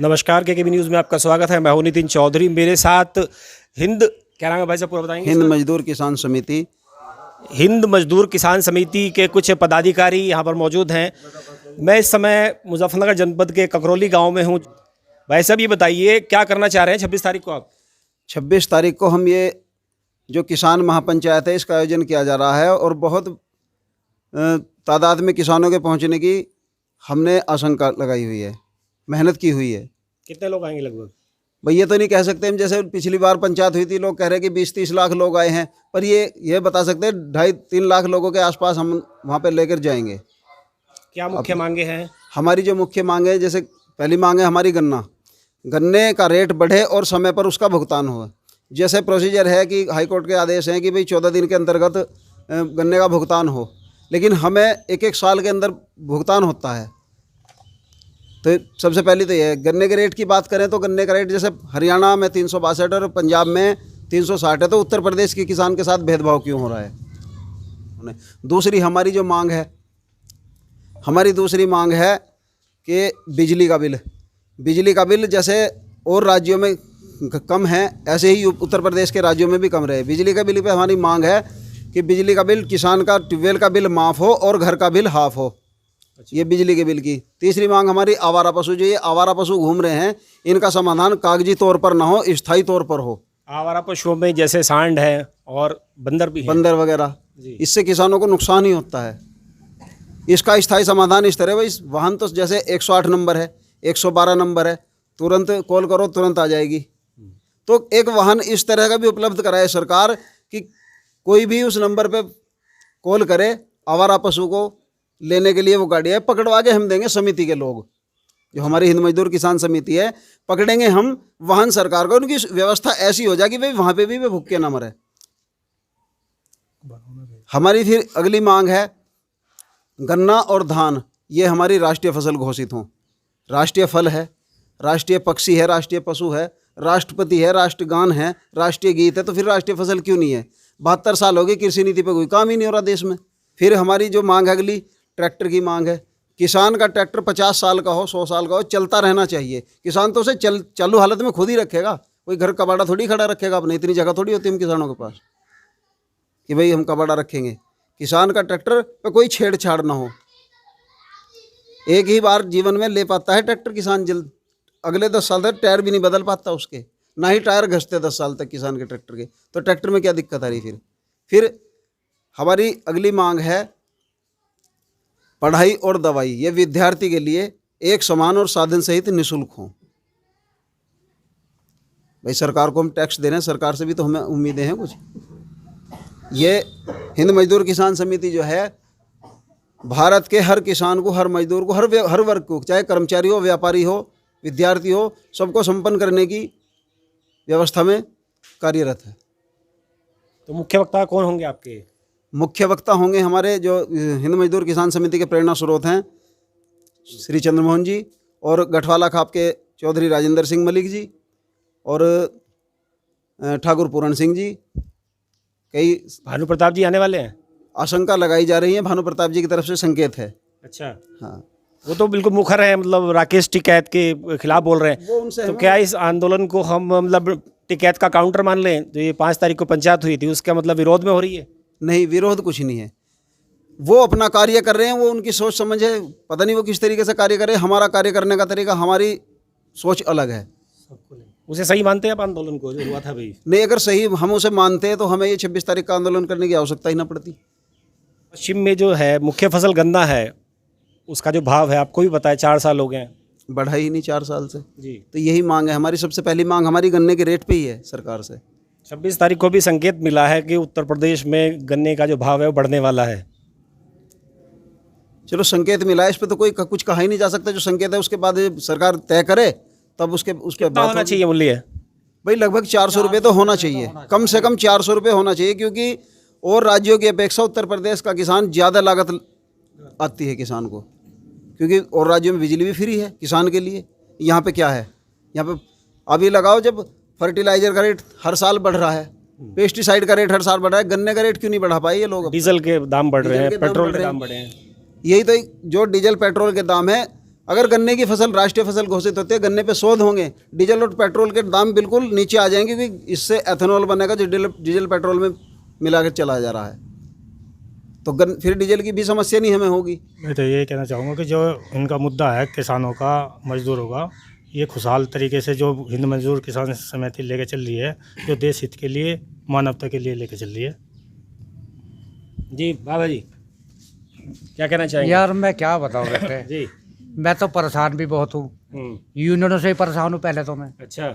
नमस्कार, केकेबी न्यूज़ में आपका स्वागत है। मैं हूं नितिन चौधरी। मेरे साथ हिंद, क्या नाम है भाई साहब, पूरा बताएंगे? हिंद मजदूर किसान समिति। हिंद मजदूर किसान समिति के कुछ पदाधिकारी यहाँ पर मौजूद हैं। मैं इस समय मुजफ्फरनगर जनपद के ककरौली गांव में हूँ। भाई साहब, ये बताइए क्या करना चाह रहे हैं 26 तारीख को आप? 26 तारीख को हम ये जो किसान महापंचायत है इसका आयोजन किया जा रहा है और बहुत तादाद में किसानों के पहुंचने की हमने आशंका लगाई हुई है, मेहनत की हुई है। कितने लोग आएंगे लगभग? भाई ये तो नहीं कह सकते हम, जैसे पिछली बार पंचायत हुई थी लोग कह रहे हैं कि 20-30 लाख लोग आए हैं, पर ये बता सकते हैं 2.5-3 लाख लोगों के आसपास हम वहाँ पे लेकर जाएंगे। क्या मुख्य मांगे हैं? हमारी जो मुख्य मांग है, जैसे पहली मांग है हमारी गन्ने का रेट बढ़े और समय पर उसका भुगतान हो। जैसे प्रोसीजर है कि हाईकोर्ट के आदेश हैं कि भाई 14 दिन के अंतर्गत गन्ने का भुगतान हो, लेकिन हमें एक साल के अंदर भुगतान होता है। तो सबसे पहले तो ये है। गन्ने के रेट की बात करें तो गन्ने का रेट जैसे हरियाणा में 362 और पंजाब में 360 है, तो उत्तर प्रदेश के किसान के साथ भेदभाव क्यों हो रहा है? दूसरी हमारी दूसरी मांग है कि बिजली का बिल जैसे और राज्यों में कम है, ऐसे ही उत्तर प्रदेश के राज्यों में भी कम रहे। बिजली का बिल पे हमारी मांग है कि बिजली का बिल, किसान का ट्यूबवेल का बिल माफ़ हो और घर का बिल हाफ हो। ये बिजली के बिल की। तीसरी मांग हमारी आवारा पशु, जो ये आवारा पशु घूम रहे हैं, इनका समाधान कागजी तौर पर ना हो, स्थायी तौर पर हो। आवारा पशुओं में जैसे सांड है और बंदर भी है। बंदर वगैरह, इससे किसानों को नुकसान ही होता है। इसका स्थायी समाधान इस तरह, भाई वाहन तो जैसे 108 नंबर है, 112 नंबर है, तुरंत कॉल करो तुरंत आ जाएगी। तो एक वाहन इस तरह का भी उपलब्ध कराए सरकार कि कोई भी उस नंबर पे कॉल करे, आवारा पशु को लेने के लिए वो गाड़ी है, पकड़वा के हम देंगे। समिति के लोग जो हमारी हिंद मजदूर किसान समिति है, पकड़ेंगे हम वाहन सरकार को। उनकी व्यवस्था ऐसी हो जाए कि भाई वहाँ पे भी वे भूखे ना मरे। हमारी फिर अगली मांग है गन्ना और धान, ये हमारी राष्ट्रीय फसल घोषित हों। राष्ट्रीय फल है, राष्ट्रीय पक्षी है, राष्ट्रीय पशु है, राष्ट्रपति है, राष्ट्रगान है, राष्ट्रीय गीत है, तो फिर राष्ट्रीय फसल क्यों नहीं है? 72 साल हो गए कृषि नीति पे कोई काम ही नहीं हो रहा देश में। फिर हमारी जो मांग है अगली, ट्रैक्टर की मांग है। किसान का ट्रैक्टर 50 साल का हो, 100 साल का हो, चलता रहना चाहिए। किसान तो उसे चालू हालत में खुद ही रखेगा, कोई घर कबाड़ा थोड़ी खड़ा रखेगा अपने। इतनी जगह थोड़ी होती है हम किसानों के पास कि भाई हम कबाड़ा रखेंगे। किसान का ट्रैक्टर पे कोई छेड़छाड़ ना हो। एक ही बार जीवन में ले पाता है ट्रैक्टर किसान, जल्द अगले 10 साल तक टायर भी नहीं बदल पाता उसके, ना ही टायर घसते 10 साल तक किसान के ट्रैक्टर के। तो ट्रैक्टर में क्या दिक्कत आ रही? फिर हमारी अगली मांग है पढ़ाई और दवाई, ये विद्यार्थी के लिए एक समान और साधन सहित निःशुल्क हो। भाई सरकार को हम टैक्स दे रहे हैं, सरकार से भी तो हमें उम्मीदें हैं कुछ। ये हिंद मजदूर किसान समिति जो है, भारत के हर किसान को, हर मजदूर को, हर वर्ग को, चाहे कर्मचारी हो, व्यापारी हो, विद्यार्थी हो, सबको संपन्न करने की व्यवस्था में कार्यरत है। तो मुख्य वक्ता कौन होंगे आपके? मुख्य वक्ता होंगे हमारे जो हिंद मजदूर किसान समिति के प्रेरणा स्रोत हैं, श्री चंद्रमोहन जी, और गठवाला खाप के चौधरी राजेंद्र सिंह मलिक जी, और ठाकुर पूरण सिंह जी। कई भानु प्रताप जी आने वाले हैं, आशंका लगाई जा रही है, भानु प्रताप जी की तरफ से संकेत है। अच्छा, हाँ, वो तो बिल्कुल मुखर है, मतलब राकेश टिकैत के खिलाफ बोल रहे हैं। वो उनसे तो क्या इस आंदोलन को हम मतलब टिकैत का काउंटर मान लें? जो ये 5 तारीख को पंचायत हुई थी, उसका मतलब विरोध में हो रही है? नहीं, विरोध कुछ नहीं है। वो अपना कार्य कर रहे हैं, वो उनकी सोच समझ है, पता नहीं वो किस तरीके से कार्य कर रहे हैं। हमारा कार्य करने का तरीका, हमारी सोच अलग है। उसे सही मानते हैं आप आंदोलन को जो हुआ था भाई? नहीं, अगर सही हम उसे मानते हैं तो हमें ये 26 तारीख का आंदोलन करने की आवश्यकता ही ना पड़ती। पश्चिम में जो है मुख्य फसल गन्ना है, उसका जो भाव है आपको भी पता है, 4 साल हो गए हैं, बढ़ा ही नहीं 4 साल से जी। तो यही मांग है हमारी। सबसे पहली मांग हमारी गन्ने के रेट पे ही है सरकार से। 26 तारीख को भी संकेत मिला है कि उत्तर प्रदेश में गन्ने का जो भाव है वो बढ़ने वाला है। चलो, संकेत मिला है, इस पे तो कोई कुछ कहा ही नहीं जा सकता। जो संकेत है उसके बाद सरकार तय करे, तब उसके कितना होना चाहिए मूल्य? भाई लगभग 400 रुपये तो होना चाहिए, कम से कम 400 रुपये होना चाहिए, क्योंकि और राज्यों की अपेक्षा उत्तर प्रदेश का किसान ज़्यादा लागत आती है किसान को, क्योंकि और राज्यों में बिजली भी फ्री है किसान के लिए। यहाँ पे क्या है, यहाँ पे अभी लगाओ, जब फर्टिलाइजर का रेट हर साल बढ़ रहा है, पेस्टिसाइड का रेट हर साल बढ़ रहा है, गन्ने का रेट क्यों नहीं बढ़ा पाए ये लोग? डीजल के दाम बढ़ रहे हैं, पेट्रोल के दाम बढ़े हैं। यही तो जो डीजल पेट्रोल के दाम है, अगर गन्ने की फसल राष्ट्रीय फसल घोषित होती है, गन्ने पे शोध होंगे, डीजल और पेट्रोल के दाम बिल्कुल नीचे आ जाएंगे, क्योंकि इससे एथेनॉल बनेगा जो डीजल पेट्रोल में मिला के चला जा रहा है। तो फिर डीजल की भी समस्या नहीं हमें होगी। मैं तो ये कहना चाहूँगा कि जो इनका मुद्दा है किसानों का, मजदूरों का, ये खुशहाल तरीके से जो हिंद मजदूर किसान समिति लेके चल रही है, जो देश हित के लिए, मानवता के लिए लेके चल रही है। जी बाबा जी क्या कहना चाहेंगे? यार मैं क्या बताऊँ बेटे, जी मैं तो परेशान भी बहुत हूँ, यूनियनों से ही परेशान हूँ पहले तो मैं। अच्छा,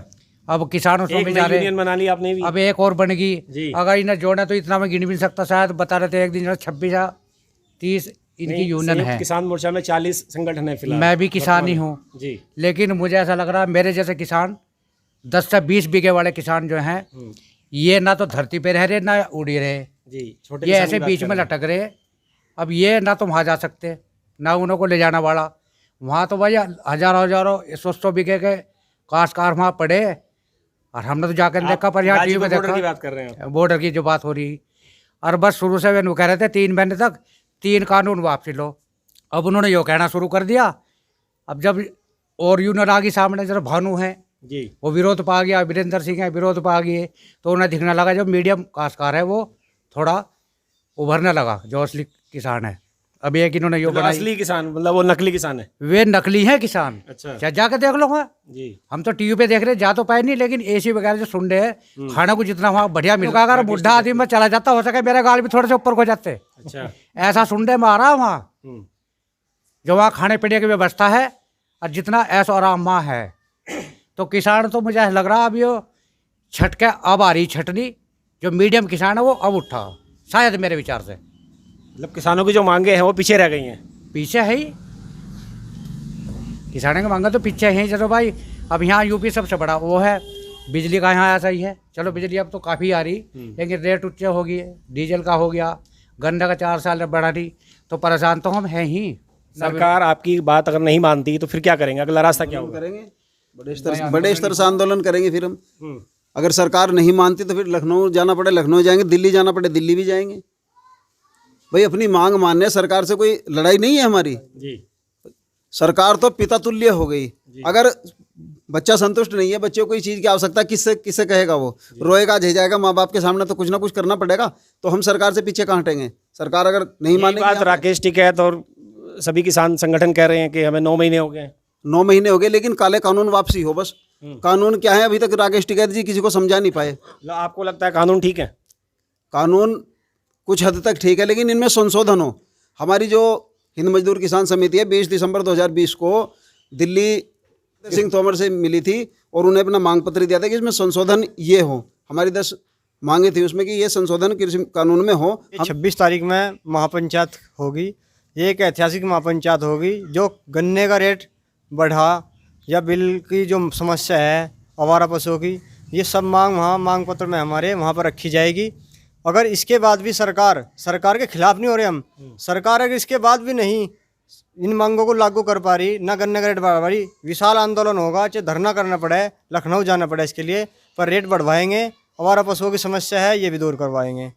अब किसानों से एक भी नई जा रहे, यूनियन बना ली आपने भी? अब एक और बन जी। गई। अगर इन्हें जोड़ना तो इतना मैं गिन भी नहीं सकता, शायद बता रहे थे एक दिन 26 या 30 इनकी नहीं, यूनियन संयुक्त है। किसान मोर्चा में 40 संगठन है फिलहाल। मैं भी किसान ही हूँ, जी लेकिन मुझे ऐसा लग रहा है मेरे जैसे किसान 10 से 20 बीघे वाले किसान जो हैं, ये ना तो धरती पे रह रहे ना उड़ ही रहे, जी, छोटे ये किसान ऐसे की बात बीच कर में रहे हैं। लटक रहे। अब ये ना तो वहाँ जा सकते, ना उन्हों को ले जाना वाला। वहाँ तो भाई हजारों हजारों 100 बीघे के काश्तकार वहाँ पड़े, और हमने तो जाकर देखा, पर यहाँ टीवी गाजीपुर में बॉर्डर की देखा बात कर रहे हैं आप? बॉर्डर की जो बात हो रही। और बस शुरू से वो कह रहे थे 3 महीने तक 3 कानून वापसी लो। अब उन्होंने यो कहना शुरू कर दिया। अब जब और यूनियन आ गई सामने, जरा भानु है जी वो विरोध पा गया, वीरेंद्र सिंह है विरोध पा गए, तो उन्हें दिखने लगा जो मीडियम काश्तकार है वो थोड़ा उभरने लगा, जो असली किसान है। अब एक इन्होंने यो मतलब बनाई, असली किसान मतलब वो नकली किसान है। वे नकली हैं किसान। अच्छा क्या जाके देख लो वहाँ, जी हम तो टीवी पे देख रहे, जा तो पाए नहीं, लेकिन एसी वगैरह जो सुन रहे हैं, खाना को जितना वहाँ बढ़िया मिलता, अगर बुढ़ा आदमी में चला जाता, हो सके मेरे गाल भी थोड़े से ऊपर हो जाते, अच्छा ऐसा सुनने में आ रहा है वहाँ। जो वहाँ खाने पीने की व्यवस्था है और जितना ऐश और आराम वहाँ है, तो किसान तो मुझे ऐसा लग रहा अब ये छट के अब आ रही छटनी, जो मीडियम किसान है वो अब उठा, शायद मेरे विचार से। मतलब किसानों की जो मांगे हैं वो पीछे रह गई हैं। पीछे है ही, किसानों की मांगा तो पीछे है ही। चलो भाई, अब यहाँ यूपी सबसे बड़ा वो है, बिजली का यहाँ ऐसा ही है। चलो बिजली अब तो काफ़ी आ रही, लेकिन रेट ऊँचे हो गई है, डीजल का हो गया, गन्ने का 4 साल बढ़ा रही, तो परेशान तो हम हैं ही। सरकार आपकी बात अगर नहीं मानती तो फिर क्या करेंगे? अगला रास्ता क्या होगा? करेंगे बड़े स्तर से आंदोलन करेंगे फिर हम। अगर सरकार नहीं मानती तो फिर लखनऊ जाना पड़े लखनऊ जाएंगे, दिल्ली जाना पड़े दिल्ली भी जाएंगे। भाई अपनी मांग मानने, सरकार से कोई लड़ाई नहीं है हमारी। जी सरकार तो पिता तुल्य हो गई। अगर बच्चा संतुष्ट नहीं है, बच्चे को कोई चीज़ की आवश्यकता, किससे किससे कहेगा? वो रोएगा झेजाएगा माँ बाप के सामने, तो कुछ ना कुछ करना पड़ेगा। तो हम सरकार से पीछे कहाँ हटेंगे? सरकार अगर नहीं ये बात मानेगी। राकेश टिकैत और सभी किसान संगठन कह रहे हैं कि हमें 9 महीने हो गए। 9 महीने हो गए, लेकिन काले कानून वापसी हो बस। कानून क्या है अभी तक राकेश टिकैत जी किसी को समझा नहीं पाए। मतलब आपको लगता है कानून ठीक है? कानून कुछ हद तक ठीक है, लेकिन इनमें संशोधन हो। हमारी जो हिंद मजदूर किसान समिति है 20 दिसंबर 2020 को दिल्ली सिंह तोमर से मिली थी, और उन्हें अपना मांग पत्र दिया था कि इसमें संशोधन ये हो। हमारी 10 मांगे थी उसमें कि ये संशोधन कृषि कानून में हो। 26 तारीख में महापंचायत होगी। ये एक ऐतिहासिक महापंचायत होगी जो गन्ने का रेट बढ़ा या बिल की जो समस्या है आवारा पशुओं की, ये सब मांग वहाँ मांग पत्र में हमारे वहाँ पर रखी जाएगी। अगर इसके बाद भी सरकार के खिलाफ नहीं हो रहे हम, सरकार अगर इसके बाद भी नहीं इन मांगों को लागू कर पा रही, ना गन्ने का रेट बढ़ा पा रही, विशाल आंदोलन होगा, चाहे धरना करना पड़े, लखनऊ जाना पड़े इसके लिए, पर रेट बढ़वाएंगे। आवारा पशुओं की समस्या है ये भी दूर करवाएंगे।